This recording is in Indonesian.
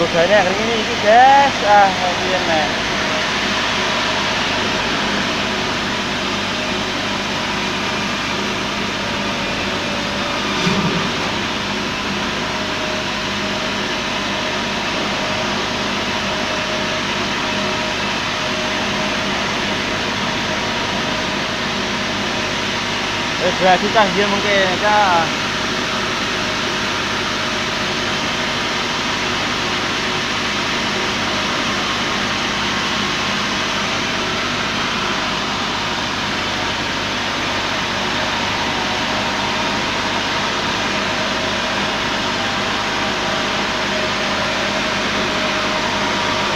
Bogane kering ini iki, guys. Ah, piye nek. Berarti canggih mungkin, Kak.